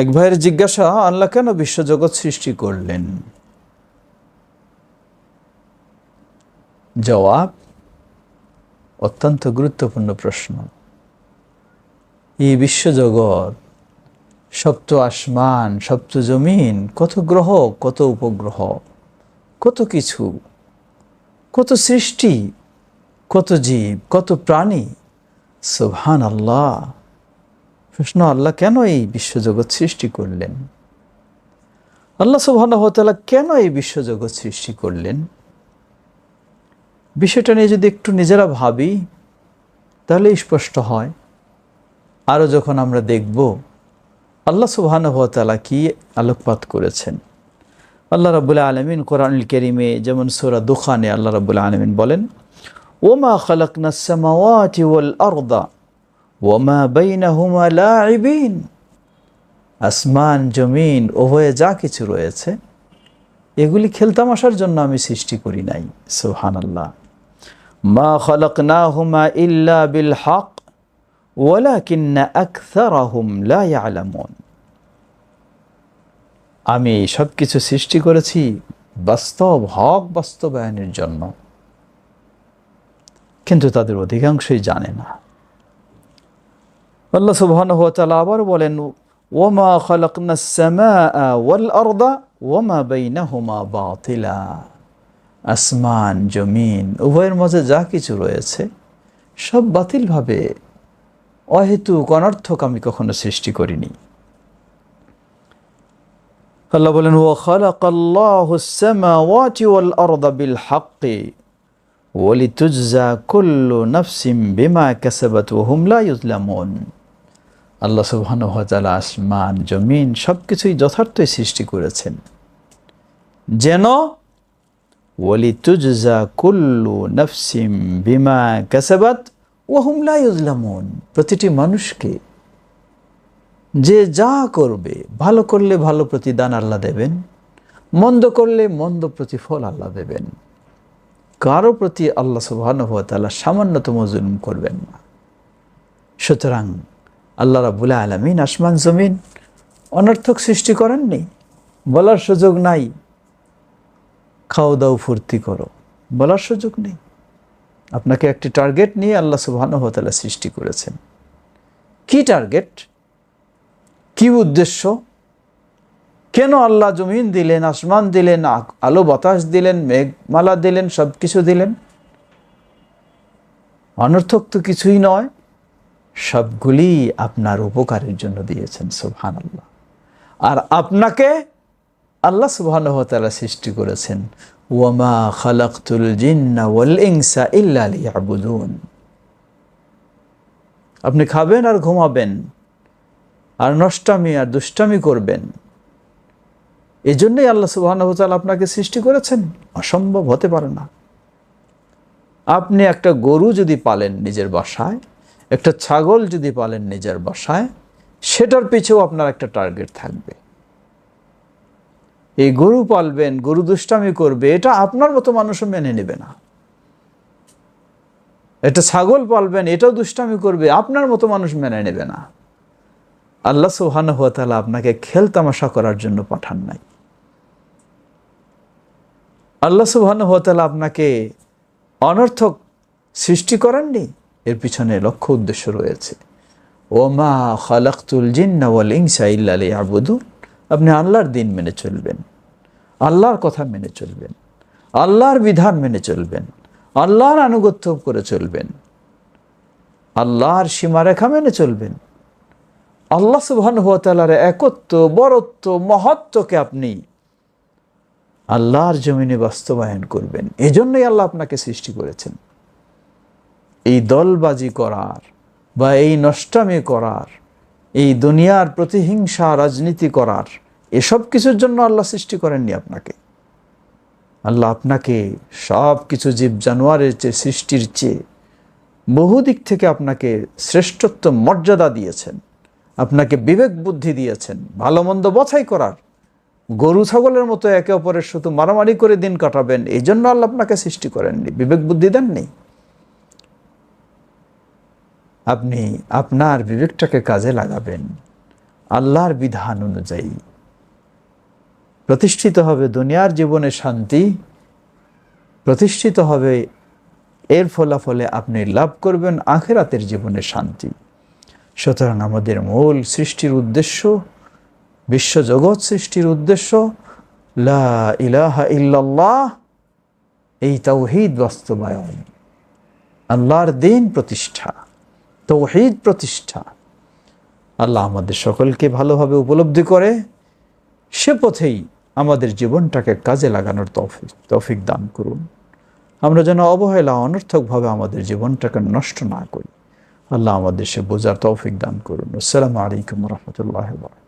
এক ভাইয়ের জিজ্ঞাসা, আল্লাহ কেন বিশ্বজগৎ সৃষ্টি করলেন? জবাব, অত্যন্ত গুরুত্বপূর্ণ প্রশ্ন। এই বিশ্বজগৎ, সপ্ত আসমান, সপ্ত জমিন, কত গ্রহ, কত উপগ্রহ, কত কিছু, কত সৃষ্টি, কত জীব, কত প্রাণী। সুবহানাল্লাহ। প্রশ্ন, আল্লাহ কেন এই বিশ্বজগৎ সৃষ্টি করলেন? আল্লাহ সুবহানাহু ওয়া তাআলা কেন এই বিশ্বজগৎ সৃষ্টি করলেন? বিষয়টা নিয়ে যদি একটু নিজেরা ভাবি তাহলে স্পষ্ট হয়। আরও যখন আমরা দেখব আল্লাহ সুবহানাহু ওয়া তাআলা কি আলোকপাত করেছেন। আল্লাহ রাব্বুল আলামিন কোরআনুল কারীমে যেমন সূরা দুখানে আল্লাহ রাব্বুল আলামিন বলেন, ওমা খালাকনাস সামাওয়াতি ওয়াল আরদা ওমা বাইনাহুমা লাঈবিন। আসমান জমিন উভয়ে যা কিছু রয়েছে এগুলি খেলতামাশার জন্য আমি সৃষ্টি করি নাই। সুবহানাল্লাহ। মা খালাকনাহুমা ইল্লা বিল হক ওয়ালাকিন্না আকসারাহুম লা ইয়ালামুন। আমি সব কিছু সৃষ্টি করেছি বাস্তব হক বাস্তবায়নের জন্য, কিন্তু তাদের অধিকাংশই জানে না। আল্লাহ সুবহানাহু ওয়া তাআলা আবার বলেন, ওমা খালাকনাস সামাআ ওয়াল আরদা ওমা বাইনাহুমা বাতিলা। আসমান জমিন উভয়ের মাঝে যা কিছু রয়েছে সব বাতিলভাবে, অহেতুক অনর্থক আমি কখনো সৃষ্টি করিনি। আল্লাহ বলেন, ওয়া খালাকাল্লাহুস সামাওয়াতি ওয়াল আরদা বিল হাক্কি ওয়া লিতুজজা কুল্লু নাফসিন বিমা কাসাবাত ওয়া হুম লা ইউযলামুন। আল্লাহ সুবহানাহু ওয়া তাআলা আসমান জমিন সবকিছুই যথার্থই সৃষ্টি করেছেন যেন ওয়া লিতুজজা কুল্লু নাফসিন বিমা কাসাবাত ওয়া হুম লা ইউযলামুন। প্রতিটি মানুষকে যে যা করবে, ভালো করলে ভালো প্রতিদান আল্লাহ দেবেন, মন্দ করলে মন্দ প্রতিফল আল্লাহ দেবেন। কারো প্রতি আল্লাহ সুবহানাহু ওয়া তাআলা সামান্যতম জুলুম করবেন না। সুতরাং আল্লাহ রাব্বুল আলামিন আসমান জমিন অনর্থক সৃষ্টি করেননি। বলার সুযোগ নাই খাও দাও ফুর্তি করো, বলার সুযোগ নেই। আপনাকে একটি টার্গেট নিয়ে আল্লাহ সুবহানাহু ওয়া তাআলা সৃষ্টি করেছেন। কি টার্গেট, কি উদ্দেশ্য, কেন আল্লাহ জমিন দিলেন, আসমান দিলেন, আলো বাতাস দিলেন, মেঘমালা দিলেন, সব কিছু দিলেন? অনর্থক তো কিছুই নয়, সবগুলি আপনার উপকারের জন্য দিয়েছেন। সুবহানাল্লাহ। আর আপনাকে আল্লাহ সুবহানাহু ওয়া তাআলা সৃষ্টি করেছেন, ওয়ামা খালাকতুল জিন্না ওয়াল ইনসা ইল্লা লিয়াবুদুন। আপনি খাবেন আর ঘুমাবেন আর নষ্টামি আর দুষ্টামি করবেন, এজন্যই আল্লাহ সুবহানাহু ওয়া তাআলা আপনাকে সৃষ্টি করেছেন? অসম্ভব হতে পারে না। আপনি একটা গরু যদি পালেন নিজের বাসায়, একটা ছাগল যদি পালেন নিজের বাসায়, সেটার পিছেও আপনার একটা টার্গেট থাকবে। এই গরু পালবেন, গরু দুষ্টামি করবে, এটা আপনার মতো মানুষও মেনে নেবে না। একটা ছাগল পালবেন, এটাও দুষ্টামি করবে, আপনার মতো মানুষ মেনে নেবে না। আল্লাহ সুবহানাহু ওয়া তাআলা আপনাকে খেলতামাশা করার জন্য পাঠান নাই। আল্লাহ সুবহানাহু ওয়া তাআলা আপনাকে অনর্থক সৃষ্টি করেননি। এর পিছনে লক্ষ্য উদ্দেশ্য রয়েছে। ওমা খালাকতুল জিন্না ওয়াল ইনসা ইল্লা লিয়াবুদুন। আপনি আল্লাহর দিন মেনে চলবেন, আল্লাহর কথা মেনে চলবেন, আল্লাহর বিধান মেনে চলবেন, আল্লাহর আনুগত্য করে চলবেন, আল্লাহর সীমারেখা মেনে চলবেন। আল্লাহ সুবহানাহু ওয়া তাআলার একত্ব, বরত্ব, মহত্বকে আপনি আল্লাহর জমিনে বাস্তবায়ন করবেন। এজন্যই আল্লাহ আপনাকে সৃষ্টি করেছেন। এই দলবাজি করার বা এই নষ্টামি করার, এই দুনিয়ার প্রতিহিংসা রাজনীতি করার, এসব কিছুর জন্য আল্লাহ সৃষ্টি করেননি আপনাকে। আল্লাহ আপনাকে সব কিছু জীব জানোয়ারের চেয়ে, সৃষ্টির চেয়ে বহু দিক থেকে আপনাকে শ্রেষ্ঠত্ব মর্যাদা দিয়েছেন। আপনাকে বিবেক বুদ্ধি দিয়েছেন ভালো মন্দ বাছাই করার। গরু ছাগলের মতো একে অপরের শুধু মারামারি করে দিন কাটাবেন, এই জন্য আল্লাহ আপনাকে সৃষ্টি করেননি, বিবেক বুদ্ধি দেননি। আপনি আপনার বিবেকটাকে কাজে লাগাবেন, আল্লাহর বিধান অনুযায়ী প্রতিষ্ঠিত হবে দুনিয়ার জীবনে শান্তি, প্রতিষ্ঠিত হবে এর ফলাফলে আপনি লাভ করবেন আখিরাতের জীবনে শান্তি। সুতরাং আমাদের মূল সৃষ্টির উদ্দেশ্য, বিশ্বজগৎ সৃষ্টির উদ্দেশ্য লা ইলাহা ইল্লাল্লাহ, এই তাওহীদ বাস্তবায়ন, আল্লাহর দ্বীন প্রতিষ্ঠা, তাওহীদ প্রতিষ্ঠা। আল্লাহ আমাদের সকলকে ভালোভাবে উপলব্ধি করে সে পথেই আমাদের জীবনটাকে কাজে লাগানোর তৌফিক দান করুন। আমরা যেন অবহেলা অনর্থকভাবে আমাদের জীবনটাকে নষ্ট না করি। আল্লাহ আমাদের সে বোঝার তৌফিক দান করুন। আসসালামু আলাইকুম ওয়া রাহমাতুল্লাহি ওয়া বারাকাতুহু।